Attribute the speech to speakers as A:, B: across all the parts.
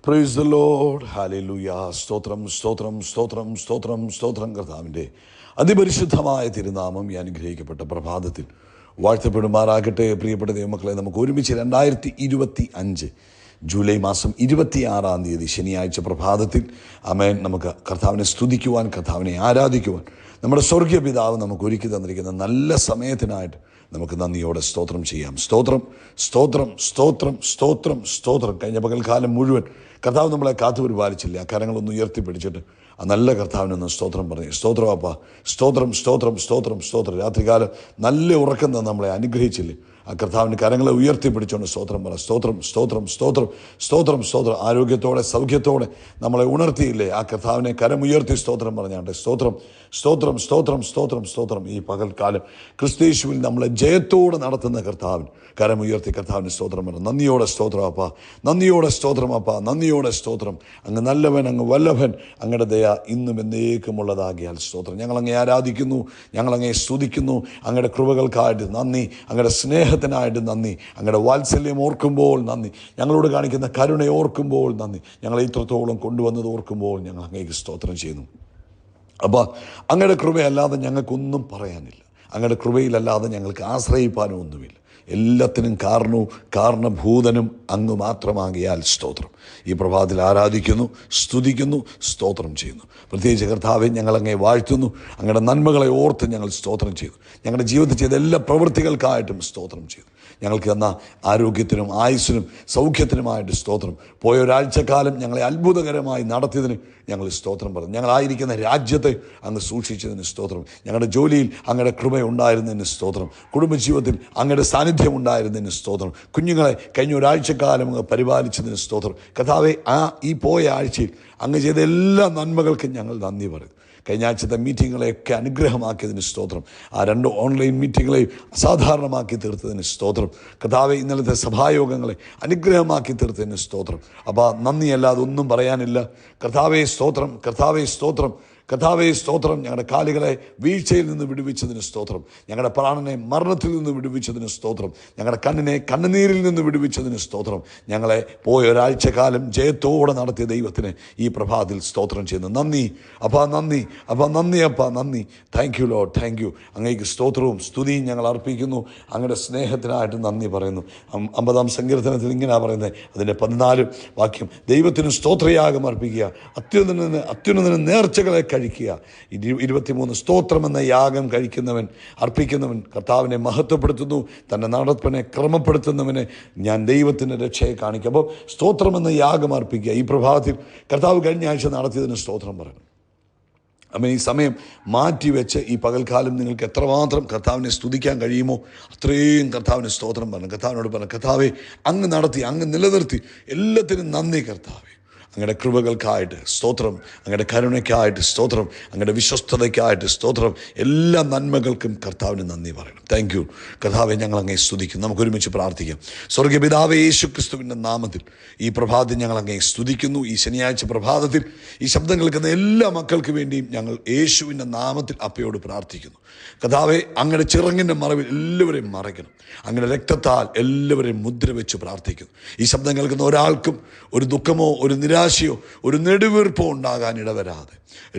A: Praise the Lord. Hallelujah. സ്തോത്രം സ്തോത്രം സ്തോത്രം സ്തോത്രം സ്തോത്രം. കർത്താവിൻ്റെ അതിപരിശുദ്ധമായ തിരുനാമം ഈ അനുഗ്രഹിക്കപ്പെട്ട പ്രഭാതത്തിൽ വാഴ്ത്തപ്പെടുമാറാകട്ടെ. പ്രിയപ്പെട്ട ദൈവമക്കളെ, നമുക്ക് ഒരുമിച്ച് 2025 ജൂലൈ മാസം 26 ശനിയാഴ്ച പ്രഭാതത്തിൽ ആമേൻ നമുക്ക് കർത്താവിനെ സ്തുതിക്കുവാൻ, കർത്താവിനെ ആരാധിക്കുവാൻ നമ്മുടെ സ്വർഗീയ പിതാവ് നമുക്ക് ഒരുക്കി തന്നിരിക്കുന്ന നല്ല സമയത്തിനായിട്ട് നമുക്ക് നന്ദിയോടെ സ്തോത്രം ചെയ്യാം. സ്തോത്രം സ്തോത്രം സ്തോത്രം സ്തോത്രം സ്തോത്രം. കഴിഞ്ഞ പകൽക്കാലം മുഴുവൻ കർത്താവ് നമ്മളെ കാത്തുപരിപാലിച്ചില്ല. ആ കരങ്ങളൊന്ന് ഉയർത്തിപ്പിടിച്ചിട്ട് ആ നല്ല കർത്താവിനൊന്ന് സ്തോത്രം പറഞ്ഞു. സ്തോത്രം അപ്പ, സ്തോത്രം സ്തോത്രം സ്തോത്രം സ്തോത്രം. രാത്രികാലം നല്ല ഉറക്കം തന്നെ നമ്മളെ അനുഗ്രഹിച്ചില്ലേ. ആ കർത്താവിൻ്റെ കരങ്ങളെ ഉയർത്തിപ്പിടിച്ചുകൊണ്ട് സ്തോത്രം പറ. സ്തോത്രം സ്തോത്രം സ്തോത്രം സ്തോത്രം സ്തോത്രം. ആരോഗ്യത്തോടെ സൗഖ്യത്തോടെ നമ്മളെ ഉണർത്തിയില്ലേ. ആ കർത്താവിനെ കരമുയർത്തി സ്തോത്രം പറഞ്ഞാണ്ട് സ്തോത്രം സ്തോത്രം സ്തോത്രം സ്തോത്രം സ്തോത്രം. ഈ പകൽക്കാലം ക്രിസ്തയേശുവിൽ നമ്മളെ ജയത്തോടെ നടത്തുന്ന കർത്താവിന് കരമുയർത്തി കർത്താവിന് സ്തോത്രം പറഞ്ഞു. നന്ദിയോടെ സ്തോത്രം അപ്പ, നന്ദിയോടെ സ്തോത്രം അപ്പ, നന്ദിയോടെ സ്തോത്രം. അങ്ങ് നല്ലവൻ, അങ്ങ് വല്ലഭൻ, അങ്ങയുടെ ദയ ഇന്നും എന്നേക്കുമുള്ളതാകിയാൽ സ്തോത്രം. ഞങ്ങളങ്ങേ ആരാധിക്കുന്നു, ഞങ്ങളങ്ങേ സ്തുതിക്കുന്നു. അങ്ങയുടെ കൃപകൾക്കായിട്ട് നന്ദി, അങ്ങയുടെ സ്നേഹത്തിനായിട്ട് നന്ദി, അങ്ങയുടെ വാത്സല്യം ഓർക്കുമ്പോൾ നന്ദി, ഞങ്ങളോട് കാണിക്കുന്ന കരുണ ഓർക്കുമ്പോൾ നന്ദി, ഞങ്ങളെ ഇത്രത്തോളം കൊണ്ടുവന്നത് ഓർക്കുമ്പോൾ ഞങ്ങൾ അങ്ങേക്ക് സ്തോത്രം ചെയ്യുന്നു. അപ്പോൾ അങ്ങയുടെ കൃപയല്ലാതെ ഞങ്ങൾക്കൊന്നും പറയാനില്ല. അങ്ങയുടെ കൃപയിലല്ലാതെ ഞങ്ങൾക്ക് ആശ്രയിപ്പാനും ഒന്നുമില്ല. എല്ലാത്തിനും കാരണഭൂതനും അങ്ങ് മാത്രമാകിയാൽ സ്തോത്രം. ഈ പ്രഭാതത്തിൽ ആരാധിക്കുന്നു, സ്തുതിക്കുന്നു, സ്തോത്രം ചെയ്യുന്നു. പ്രത്യേകിച്ച് കർത്താവെ, ഞങ്ങളങ്ങേ വാഴ്ത്തുന്നു. അങ്ങയുടെ നന്മകളെ ഓർത്ത് ഞങ്ങൾ സ്തോത്രം ചെയ്തു. ഞങ്ങളുടെ ജീവിതത്തിൽ ചെയ്ത എല്ലാ പ്രവൃത്തികൾക്കായിട്ടും സ്തോത്രം ചെയ്തു. ഞങ്ങൾക്ക് തന്ന ആരോഗ്യത്തിനും ആയുസ്സിനും സൗഖ്യത്തിനുമായിട്ട് സ്തോത്രം. പോയ ഒരാഴ്ചക്കാലം ഞങ്ങളെ അത്ഭുതകരമായി നടത്തിയതിന് ഞങ്ങൾ സ്തോത്രം പറഞ്ഞു. ഞങ്ങളായിരിക്കുന്ന രാജ്യത്തെ അങ്ങ് സൂക്ഷിച്ചതിന് സ്തോത്രം. ഞങ്ങളുടെ ജോലിയിൽ അങ്ങയുടെ കൃപയുണ്ടായിരുന്നതിന് സ്തോത്രം. കുടുംബജീവിതത്തിൽ അങ്ങയുടെ സാന്നിധ്യം ഉണ്ടായിരുന്നതിന് സ്തോത്രം. കുഞ്ഞുങ്ങളെ കഴിഞ്ഞ ഒരാഴ്ചക്കാലം അങ്ങ് പരിപാലിച്ചതിന് സ്തോത്രം. കർത്താവെ, ഈ പോയ ആഴ്ചയിൽ അങ്ങ് ചെയ്ത എല്ലാ നന്മകൾക്കും ഞങ്ങൾ നന്ദി പറയും. കഴിഞ്ഞ ആഴ്ചത്തെ മീറ്റിങ്ങുകളെയൊക്കെ അനുഗ്രഹമാക്കിയതിന് സ്തോത്രം. ആ 2 ഓൺലൈൻ മീറ്റിങ്ങുകളെയും അസാധാരണമാക്കി തീർത്തതിന് സ്തോത്രം. കർത്താവെ, ഇന്നലത്തെ സഭായോഗങ്ങളെ അനുഗ്രഹമാക്കി തീർത്തതിന് സ്തോത്രം. അപ്പോൾ നന്ദിയല്ലാതെ ഒന്നും പറയാനില്ല. കർത്താവെ സ്തോത്രം, കർത്താവെ സ്തോത്രം, കർത്താവെ സ്തോത്രം. ഞങ്ങളുടെ കാലുകളെ വീഴ്ചയിൽ നിന്ന് വിടുവിച്ചതിന് സ്തോത്രം. ഞങ്ങളുടെ പ്രാണനെ മരണത്തിൽ നിന്ന് വിടുവിച്ചതിന് സ്തോത്രം. ഞങ്ങളുടെ കണ്ണിനെ കണ്ണുനീരിൽ നിന്ന് വിടുവിച്ചതിന് സ്തോത്രം. ഞങ്ങളെ പോയ ഒരാഴ്ചക്കാലം ജയത്തോടെ നടത്തിയ ദൈവത്തിന് ഈ പ്രഭാതത്തിൽ സ്തോത്രം ചെയ്യുന്നു. നന്ദി അപ്പാ, നന്ദി അപ്പാ, നന്ദി അപ്പാ, നന്ദി. Thank you Lord, thank you. അങ്ങേക്ക് സ്തോത്രവും സ്തുതിയും ഞങ്ങൾ അർപ്പിക്കുന്നു. അങ്ങയുടെ സ്നേഹത്തിനായിട്ട് നന്ദി പറയുന്നു. 50-ാം സങ്കീർത്തനത്തിൽ ഇങ്ങനെയാണ് പറയുന്നത്, അതിൻ്റെ 14 വാക്യം, ദൈവത്തിന് സ്തോത്രയാഗം അർപ്പിക്കുക, അത്യുന്നതന് നേർച്ചകളെ കഴിക്കുക. 23 സ്തോത്രമെന്ന യാഗം അർപ്പിക്കുന്നവൻ കർത്താവിനെ മഹത്വപ്പെടുത്തുന്നു. തൻ്റെ നടപ്പിനെ ക്രമപ്പെടുത്തുന്നവനെ ഞാൻ ദൈവത്തിൻ്റെ രക്ഷയെ കാണിക്കും. അപ്പോൾ സ്തോത്രമെന്ന യാഗം അർപ്പിക്കുക. ഈ പ്രഭാതത്തിൽ കർത്താവ് കഴിഞ്ഞ ആഴ്ച നടത്തിയതിന് സ്തോത്രം പറയണം. അപ്പം ഈ സമയം മാറ്റിവെച്ച് ഈ പകൽക്കാലം നിങ്ങൾക്ക് എത്രമാത്രം കർത്താവിനെ സ്തുതിക്കാൻ കഴിയുമോ അത്രയും കർത്താവിന് സ്തോത്രം പറഞ്ഞു. കർത്താവിനോട് പറഞ്ഞു, കർത്താവെ, അങ്ങ് നടത്തി, അങ്ങ് നിലനിർത്തി, എല്ലാത്തിനും നന്ദി കർത്താവെ. അങ്ങയുടെ കൃപകൾക്കായിട്ട് സ്തോത്രം, അങ്ങയുടെ കരുണയ്ക്കായിട്ട് സ്തോത്രം, അങ്ങയുടെ വിശ്വസ്തതയ്ക്കായിട്ട് സ്തോത്രം. എല്ലാ നന്മകൾക്കും കർത്താവിന് നന്ദി പറയണം. താങ്ക് യു കർത്താവെ, ഞങ്ങൾ അങ്ങേ സ്തുതിക്കും. നമുക്കൊരുമിച്ച് പ്രാർത്ഥിക്കാം. സ്വർഗീയ പിതാവേ, യേശു ക്രിസ്തുവിൻ്റെ നാമത്തിൽ ഈ പ്രഭാതത്തിൽ ഞങ്ങൾ അങ്ങേ സ്തുതിക്കുന്നു. ഈ ശനിയാഴ്ച പ്രഭാതത്തിൽ ഈ ശബ്ദം കേൾക്കുന്ന എല്ലാ മക്കൾക്ക് വേണ്ടിയും ഞങ്ങൾ യേശുവിൻ്റെ നാമത്തിൽ അപ്പയോട് പ്രാർത്ഥിക്കുന്നു. കർത്താവെ, അങ്ങയുടെ ചിറങ്ങിൻ്റെ മറവിൽ എല്ലാവരെയും മറയ്ക്കണം. അങ്ങയുടെ രക്തത്താൽ എല്ലാവരെയും മുദ്ര വെച്ച് പ്രാർത്ഥിക്കുന്നു. ഈ ശബ്ദം കേൾക്കുന്ന ഒരാൾക്കും ഒരു ദുഃഖമോ ഒരു നിരാശയോ ഒരു നെടുവീർപ്പോ ഉണ്ടാകാൻ ഇടവരാതെ,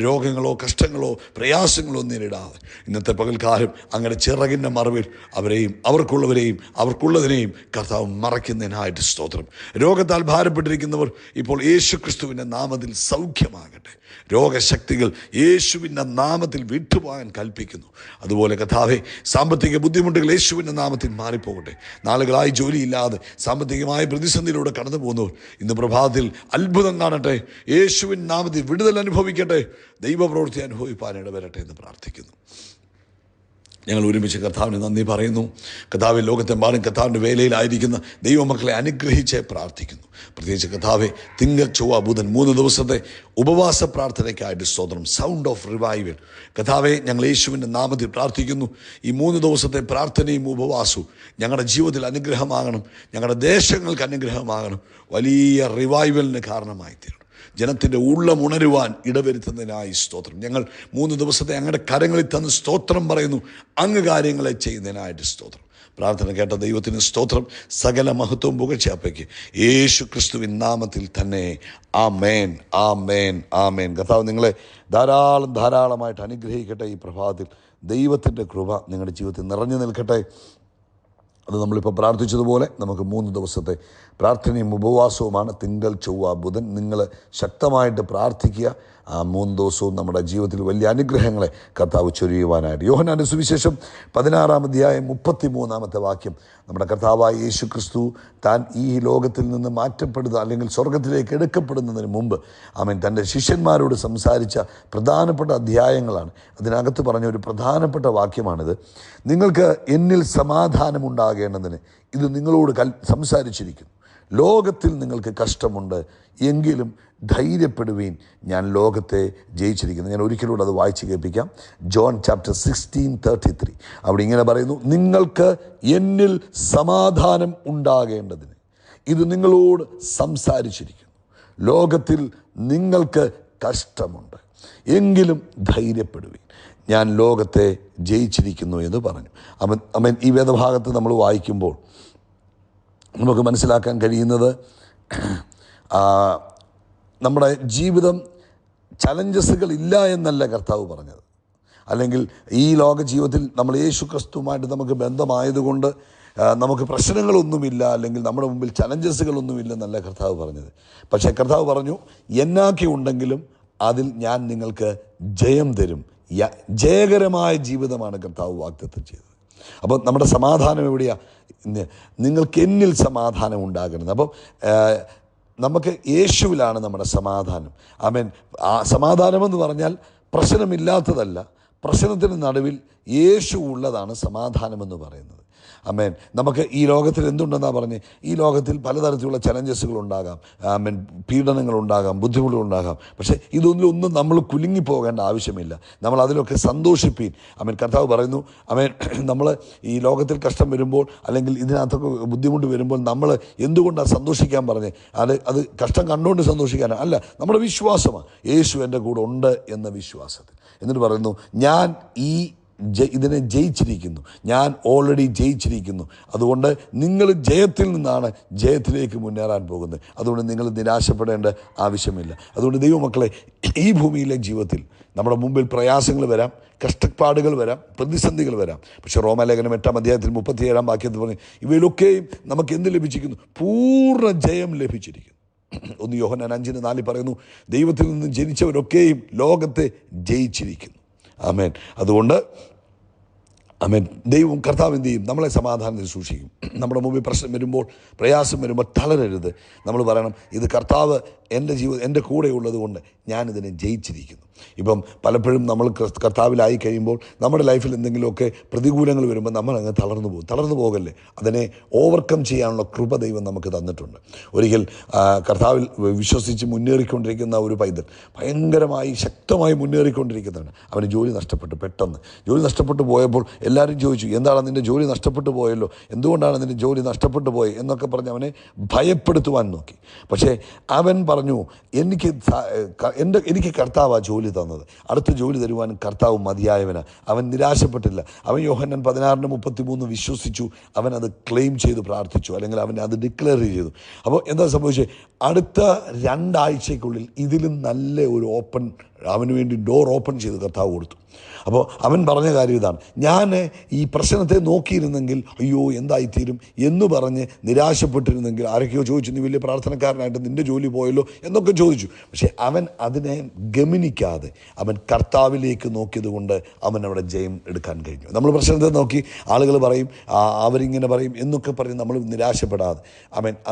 A: രോഗങ്ങളോ കഷ്ടങ്ങളോ പ്രയാസങ്ങളോ നേരിടാതെ ഇന്നത്തെ പകൽക്കാലം അങ്ങയുടെ ചിറകിൻ്റെ മറവിൽ അവരെയും അവർക്കുള്ളതിനെയും കർത്താവ് മറയ്ക്കുന്നതിനായിട്ട് സ്തോത്രം. രോഗത്താൽ ഭാരപ്പെട്ടിരിക്കുന്നവർ ഇപ്പോൾ യേശു ക്രിസ്തുവിൻ്റെ നാമത്തിൽ സൗഖ്യമാകട്ടെ. രോഗശക്തികൾ യേശുവിൻ്റെ നാമത്തിൽ വിട്ടുപോകാൻ കൽപ്പിക്കുന്നു. അതുപോലെ കർത്താവേ, സാമ്പത്തിക ബുദ്ധിമുട്ടുകൾ യേശുവിൻ്റെ നാമത്തിൽ മാറിപ്പോകട്ടെ. നാളുകളായി ജോലിയില്ലാതെ സാമ്പത്തികമായ പ്രതിസന്ധിയിലൂടെ കടന്നു പോകുന്നവർ ഇന്ന് പ്രഭാതത്തിൽ അത്ഭുതം കാണട്ടെ. യേശുവിൻ നാമത്തിൽ വിടുതൽ അനുഭവിക്കട്ടെ. ദൈവപ്രവൃത്തി അനുഭവിപ്പാനിട വരട്ടെ എന്ന് പ്രാർത്ഥിക്കുന്നു. ഞങ്ങൾ ഒരുമിച്ച് കർത്താവിന് നന്ദി പറയുന്നു. കർത്താവെ, ലോകത്തെമ്പാടും കർത്താവിൻ്റെ വേലയിലായിരിക്കുന്ന ദൈവമക്കളെ അനുഗ്രഹിച്ച് പ്രാർത്ഥിക്കുന്നു. പ്രത്യേകിച്ച് കർത്താവെ, തിങ്കൾ ചൊവ്വ ബുധൻ 3 ദിവസത്തെ ഉപവാസ പ്രാർത്ഥനയ്ക്കായിട്ട് സ്തോത്രം. സൗണ്ട് ഓഫ് റിവൈവൽ കർത്താവെ, ഞങ്ങൾ യേശുവിൻ്റെ നാമത്തിൽ പ്രാർത്ഥിക്കുന്നു. ഈ 3 ദിവസത്തെ പ്രാർത്ഥനയും ഉപവാസവും ഞങ്ങളുടെ ജീവിതത്തിൽ അനുഗ്രഹമാകണം. ഞങ്ങളുടെ ദേശങ്ങൾക്ക് അനുഗ്രഹമാകണം. വലിയ റിവൈവലിന് കാരണമായി തീരണം. ജനത്തിൻ്റെ ഉള്ളമുണരുവാൻ ഇടവരുത്തുന്നതിനായി സ്തോത്രം. ഞങ്ങൾ 3 ദിവസത്തെ അങ്ങയുടെ കരങ്ങളിൽ തന്ന് സ്തോത്രം പറയുന്നു. അങ്ങ് കാര്യങ്ങളെ ചെയ്യുന്നതിനായിട്ട് സ്തോത്രം. പ്രാർത്ഥന കേട്ട ദൈവത്തിന് സ്തോത്രം. സകല മഹത്വവും പുകഴ്ചയപ്പയ്ക്ക് യേശു ക്രിസ്തുവിൻ നാമത്തിൽ തന്നെ. ആമേൻ, ആമേൻ, ആമേൻ. കർത്താവ് നിങ്ങളെ ധാരാളമായിട്ട് അനുഗ്രഹിക്കട്ടെ. ഈ പ്രഭാതത്തിൽ ദൈവത്തിൻ്റെ കൃപ നിങ്ങളുടെ ജീവിതത്തിൽ നിറഞ്ഞു നിൽക്കട്ടെ. അത് നമ്മളിപ്പോൾ പ്രാർത്ഥിച്ചതുപോലെ നമുക്ക് 3 ദിവസത്തെ പ്രാർത്ഥനയും ഉപവാസവുമാണ്. തിങ്കൾ, ചൊവ്വ, ബുധൻ. നിങ്ങൾ ശക്തമായിട്ട് പ്രാർത്ഥിക്കുക. ആ 3 ദിവസവും നമ്മുടെ ജീവിതത്തിൽ വലിയ അനുഗ്രഹങ്ങളെ കർത്താവ് ചൊരിയുവാനായിട്ട്. യോഹന്നാന്റെ സുവിശേഷം 16-ാം അധ്യായം 33-ാമത്തെ വാക്യം. നമ്മുടെ കർത്താവായ യേശു ക്രിസ്തു താൻ ഈ ലോകത്തിൽ നിന്ന് മാറ്റപ്പെടുന്ന അല്ലെങ്കിൽ സ്വർഗത്തിലേക്ക് എടുക്കപ്പെടുന്നതിന് മുമ്പ് തൻ്റെ ശിഷ്യന്മാരോട് സംസാരിച്ച പ്രധാനപ്പെട്ട അധ്യായങ്ങളാണ്. അതിനകത്ത് പറഞ്ഞ ഒരു പ്രധാനപ്പെട്ട വാക്യമാണിത്. നിങ്ങൾക്ക് എന്നിൽ സമാധാനമുണ്ടാകേണ്ടതിന് ഇത് നിങ്ങളോട് സംസാരിച്ചിരിക്കുന്നു. ലോകത്തിൽ നിങ്ങൾക്ക് കഷ്ടമുണ്ട്, എങ്കിലും ധൈര്യപ്പെടുവീൻ, ഞാൻ ലോകത്തെ ജയിച്ചിരിക്കുന്നു. ഞാൻ ഒരിക്കലൂടെ അത് വായിച്ച് കേൾപ്പിക്കാം. John chapter 16:33. അവിടെ ഇങ്ങനെ പറയുന്നു, നിങ്ങൾക്ക് എന്നിൽ സമാധാനം ഉണ്ടാകേണ്ടതിന് ഇത് നിങ്ങളോട് സംസാരിച്ചിരിക്കുന്നു. ലോകത്തിൽ നിങ്ങൾക്ക് കഷ്ടമുണ്ട്, എങ്കിലും ധൈര്യപ്പെടുവീൻ, ഞാൻ ലോകത്തെ ജയിച്ചിരിക്കുന്നു എന്ന് പറഞ്ഞു. അവൻ ഈ വേദഭാഗത്ത് നമ്മൾ വായിക്കുമ്പോൾ നമുക്ക് മനസ്സിലാക്കാൻ കഴിയുന്നത് നമ്മുടെ ജീവിതം ചലഞ്ചസുകൾ ഇല്ല എന്നല്ല കർത്താവ് പറഞ്ഞത്. അല്ലെങ്കിൽ ഈ ലോക ജീവിതത്തിൽ നമ്മൾ യേശു ക്രിസ്തുവുമായിട്ട് നമുക്ക് ബന്ധമായതുകൊണ്ട് നമുക്ക് പ്രശ്നങ്ങളൊന്നുമില്ല, അല്ലെങ്കിൽ നമ്മുടെ മുമ്പിൽ ചലഞ്ചസുകളൊന്നുമില്ലെന്നല്ല കർത്താവ് പറഞ്ഞത്. പക്ഷേ കർത്താവ് പറഞ്ഞു, എന്നാക്കി ഉണ്ടെങ്കിലും അതിൽ ഞാൻ നിങ്ങൾക്ക് ജയം തരും. ജയകരമായ ജീവിതമാണ് കർത്താവ് വാഗ്ദത്തം ചെയ്തത്. അപ്പോൾ നമ്മുടെ സമാധാനം എവിടെയാണ്? നിങ്ങൾക്ക് എന്നിൽ സമാധാനം ഉണ്ടാകരുത്. അപ്പം നമുക്ക് യേശുവിലാണ് നമ്മുടെ സമാധാനം. ആമേൻ. ആ സമാധാനമെന്ന് പറഞ്ഞാൽ പ്രശ്നമില്ലാത്തതല്ല, പ്രശ്നത്തിന് നടുവിൽ യേശു ഉള്ളതാണ് സമാധാനമെന്ന് പറയുന്നത്. ആമേൻ. നമുക്ക് ഈ ലോകത്തിൽ എന്തുണ്ടെന്നാണ് പറഞ്ഞ്, ഈ ലോകത്തിൽ പലതരത്തിലുള്ള ചലഞ്ചസുകളുണ്ടാകാം, ആമേൻ, പീഡനങ്ങളുണ്ടാകാം, ബുദ്ധിമുട്ടുകളുണ്ടാകാം. പക്ഷേ ഇതൊന്നും നമ്മൾ കുലുങ്ങിപ്പോകേണ്ട ആവശ്യമില്ല. നമ്മൾ അതിലൊക്കെ സന്തോഷിപ്പീൻ. ആമേൻ. കർത്താവ് പറയുന്നു, ആമേൻ, നമ്മൾ ഈ ലോകത്തിൽ കഷ്ടം വരുമ്പോൾ അല്ലെങ്കിൽ ഇതിനകത്തൊക്കെ ബുദ്ധിമുട്ട് വരുമ്പോൾ നമ്മൾ എന്തുകൊണ്ടാണ് സന്തോഷിക്കാൻ പറഞ്ഞത്? അത് കഷ്ടം കണ്ടുകൊണ്ട് സന്തോഷിക്കാനാണ് അല്ല, നമ്മുടെ വിശ്വാസമാണ്. യേശു എൻ്റെ കൂടെ ഉണ്ട് എന്ന വിശ്വാസത്തിൽ. എന്നിട്ട് പറയുന്നു, ഞാൻ ഇതിനെ ജയിച്ചിരിക്കുന്നു, ഞാൻ ഓൾറെഡി ജയിച്ചിരിക്കുന്നു. അതുകൊണ്ട് നിങ്ങൾ ജയത്തിൽ നിന്നാണ് ജയത്തിലേക്ക് മുന്നേറാൻ പോകുന്നത്. അതുകൊണ്ട് നിങ്ങൾ നിരാശപ്പെടേണ്ട ആവശ്യമില്ല. അതുകൊണ്ട് ദൈവമക്കളെ, ഈ ഭൂമിയിലെ ജീവിതത്തിൽ നമ്മുടെ മുമ്പിൽ പ്രയാസങ്ങൾ വരാം, കഷ്ടപ്പാടുകൾ വരാം, പ്രതിസന്ധികൾ വരാം. പക്ഷേ റോമാലേഖനം 8-ാം അധ്യായത്തിൽ 37-ാം വാക്യത്തിൽ പറഞ്ഞു, ഇവയിലൊക്കെയും നമുക്ക് എന്ത് ലഭിച്ചിരിക്കുന്നു? പൂർണ്ണ ജയം ലഭിച്ചിരിക്കുന്നു. 1 യോഹന്നാൻ 5:4 പറയുന്നു, ദൈവത്തിൽ നിന്ന് ജനിച്ചവരൊക്കെയും ലോകത്തെ ജയിച്ചിരിക്കുന്നു. ആമേൻ. അതുകൊണ്ട് ആമേൻ, ദൈവം കർത്താവ് എന്ത് ചെയ്യും? നമ്മളെ സമാധാനത്തിൽ സൂക്ഷിക്കും. നമ്മുടെ മുമ്പിൽ പ്രശ്നം വരുമ്പോൾ, പ്രയാസം വരുമ്പോൾ തളരരുത്. നമ്മൾ പറയണം, ഇത് കർത്താവ് എൻ്റെ കൂടെ ഉള്ളത് കൊണ്ട് ഞാനിതിനെ ജയിച്ചിരിക്കുന്നു. ഇപ്പം പലപ്പോഴും നമ്മൾ കർത്താവിലായി കഴിയുമ്പോൾ നമ്മുടെ ലൈഫിൽ എന്തെങ്കിലുമൊക്കെ പ്രതികൂലങ്ങൾ വരുമ്പോൾ നമ്മൾ അങ്ങ് തളർന്നു പോകല്ലേ. അതിനെ ഓവർകം ചെയ്യാനുള്ള കൃപ ദൈവം നമുക്ക് തന്നിട്ടുണ്ട്. ഒരിക്കൽ കർത്താവിൽ വിശ്വസിച്ച് മുന്നേറിക്കൊണ്ടിരിക്കുന്ന ഒരു പൈതൽ ഭയങ്കരമായി ശക്തമായി മുന്നേറിക്കൊണ്ടിരിക്കുന്നതാണ്. അവന് ജോലി നഷ്ടപ്പെട്ടു. പെട്ടെന്ന് ജോലി നഷ്ടപ്പെട്ടു പോയപ്പോൾ എല്ലാവരും ചോദിച്ചു, എന്താണ് നിൻ്റെ ജോലി നഷ്ടപ്പെട്ടു പോയല്ലോ, എന്തുകൊണ്ടാണ് നിൻ്റെ ജോലി നഷ്ടപ്പെട്ടു പോയത് എന്നൊക്കെ പറഞ്ഞ് അവനെ ഭയപ്പെടുത്തുവാൻ നോക്കി. പക്ഷേ അവൻ പറഞ്ഞു, എനിക്ക് കർത്താവ് ആ ജോലി തന്നത്, അടുത്ത ജോലി തരുവാൻ കർത്താവ് മതിയായവനാണ്. അവൻ നിരാശപ്പെട്ടില്ല. അവൻ യോഹന്നാൻ 16:33 വിശ്വസിച്ചു. അവൻ അത് ക്ലെയിം ചെയ്ത് പ്രാർത്ഥിച്ചു, അല്ലെങ്കിൽ അവൻ അത് ഡിക്ലെയർ ചെയ്തു. അപ്പോൾ എന്താ സംഭവിച്ചത്? അടുത്ത 2 ആഴ്ചയ്ക്കുള്ളിൽ ഇതിലും നല്ല ഒരു അവന് വേണ്ടി ഡോർ ഓപ്പൺ ചെയ്ത് കർത്താവ് കൊടുത്തു. അപ്പോൾ അവൻ പറഞ്ഞ കാര്യം ഇതാണ്, ഞാൻ ഈ പ്രശ്നത്തെ നോക്കിയിരുന്നെങ്കിൽ അയ്യോ എന്തായിത്തീരും എന്ന് പറഞ്ഞ് നിരാശപ്പെട്ടിരുന്നെങ്കിൽ ആരൊക്കെയോ ചോദിച്ചു, നീ വലിയ പ്രാർത്ഥനക്കാരനായിട്ട് നിൻ്റെ ജോലി പോയല്ലോ എന്നൊക്കെ ചോദിച്ചു. പക്ഷേ അവൻ അതിനെ ഗമനിക്കാതെ അവൻ കർത്താവിലേക്ക് നോക്കിയത് കൊണ്ട് അവൻ അവിടെ ജയം എടുക്കാൻ കഴിഞ്ഞു. നമ്മൾ പ്രശ്നത്തെ നോക്കി ആളുകൾ പറയും, അവരിങ്ങനെ പറയും എന്നൊക്കെ പറഞ്ഞ് നമ്മൾ നിരാശപ്പെടാതെ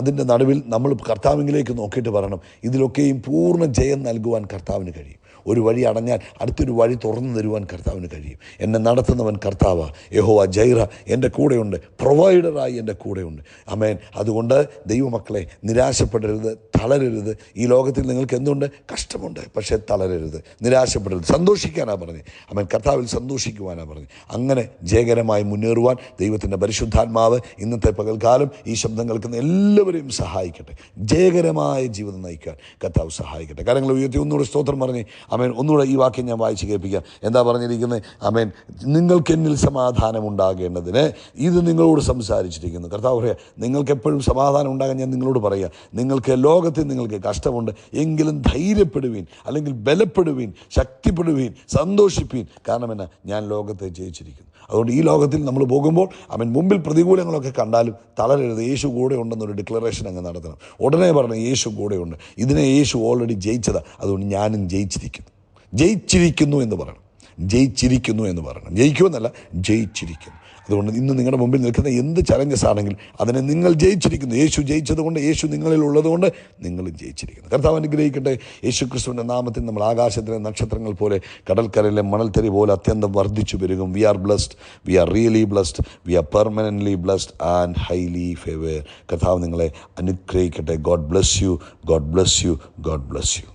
A: അതിൻ്റെ നടുവിൽ നമ്മൾ കർത്താവിലേക്ക് നോക്കിയിട്ട് പറയണം, ഇതിലൊക്കെയും പൂർണ്ണ ജയം നൽകുവാൻ കർത്താവിന് കഴിയും. ഒരു വഴി അടഞ്ഞാൽ അടുത്തൊരു വഴി തുറന്നു തരുവാൻ കർത്താവിന് കഴിയും. എന്നെ നടത്തുന്നവൻ കർത്താവാ. യഹോവ ജൈറ എൻ്റെ കൂടെയുണ്ട്, പ്രൊവൈഡറായി എൻ്റെ കൂടെയുണ്ട്. ആമേൻ. അതുകൊണ്ട് ദൈവമക്കളെ, നിരാശപ്പെടരുത്, തളരരുത്. ഈ ലോകത്തിൽ നിങ്ങൾക്ക് എന്തുണ്ട്? കഷ്ടമുണ്ട്. പക്ഷേ തളരരുത്, നിരാശപ്പെടരുത്. സന്തോഷിക്കാനാണ് പറഞ്ഞത്. അവൻ കർത്താവിൽ സന്തോഷിക്കുവാനാണ് പറഞ്ഞത്. അങ്ങനെ ജയകരമായി മുന്നേറുവാൻ ദൈവത്തിൻ്റെ പരിശുദ്ധാത്മാവ് ഇന്നത്തെ പകൽക്കാലം ഈ ശബ്ദം കേൾക്കുന്ന എല്ലാവരെയും സഹായിക്കട്ടെ. ജയകരമായ ജീവിതം നയിക്കാൻ കർത്താവ് സഹായിക്കട്ടെ. കാര്യങ്ങൾ ഉയർത്തി ഒന്നുകൂടെ സ്തോത്രം പറഞ്ഞ് ആമേൻ. ഒന്നുകൂടെ ഈ വാക്യം ഞാൻ വായിച്ച് കേൾപ്പിക്കാം. എന്താ പറഞ്ഞിരിക്കുന്നത്? ആമേൻ. നിങ്ങൾക്ക് എന്നിൽ സമാധാനം ഉണ്ടാകേണ്ടതിന് ഇത് നിങ്ങളോട് സംസാരിച്ചിരിക്കുന്നു. കർത്താവ് പറയുക, നിങ്ങൾക്ക് എപ്പോഴും സമാധാനം ഉണ്ടാകാൻ ഞാൻ നിങ്ങളോട് പറയുക. നിങ്ങൾക്ക് ലോകത്തിൽ നിങ്ങൾക്ക് കഷ്ടമുണ്ട്, എങ്കിലും ധൈര്യപ്പെടുവീൻ, അല്ലെങ്കിൽ ബലപ്പെടുവീൻ, ശക്തിപ്പെടുവീൻ, സന്തോഷിപ്പീൻ. കാരണം എന്നാ? ഞാൻ ലോകത്തെ ജയിച്ചിരിക്കുന്നു. അതുകൊണ്ട് ഈ ലോകത്തിൽ നമ്മൾ പോകുമ്പോൾ അവൻ മുമ്പിൽ പ്രതികൂലങ്ങളൊക്കെ കണ്ടാലും തളരരുത്. യേശു കൂടെ ഉണ്ടെന്നൊരു ഡിക്ലറേഷൻ അങ്ങ് നടത്തണം. ഉടനെ പറഞ്ഞു, യേശു കൂടെയുണ്ട്. ഇതിനെ യേശു ഓൾറെഡി ജയിച്ചതാണ്. അതുകൊണ്ട് ഞാനും ജയിച്ചിരിക്കുന്നു എന്ന് പറയണം. ജയിച്ചിരിക്കുന്നു എന്ന് പറയണം. ജയിക്കുമെന്നല്ല, ജയിച്ചിരിക്കുന്നു. അതുകൊണ്ട് ഇന്ന് നിങ്ങളുടെ മുമ്പിൽ നിൽക്കുന്ന എന്ത് ചലഞ്ചസ് ആണെങ്കിൽ അതിനെ നിങ്ങൾ ജയിച്ചിരിക്കുന്നു. യേശു ജയിച്ചതുകൊണ്ട്, യേശു നിങ്ങളിൽ ഉള്ളതുകൊണ്ട് നിങ്ങളും ജയിച്ചിരിക്കുന്നു. കർത്താവ് അനുഗ്രഹിക്കട്ടെ. യേശു ക്രിസ്തുവിൻ്റെ നാമത്തിൽ നമ്മൾ ആകാശത്തിലെ നക്ഷത്രങ്ങൾ പോലെ, കടൽക്കരയിലെ മണൽത്തരി പോലെ അത്യന്തം വർദ്ധിച്ചു പെരുകും. We are blessed, we are really blessed, we are permanently blessed and highly favoured. കർത്താവ് നിങ്ങളെ അനുഗ്രഹിക്കട്ടെ. God bless you, God bless you, God bless U.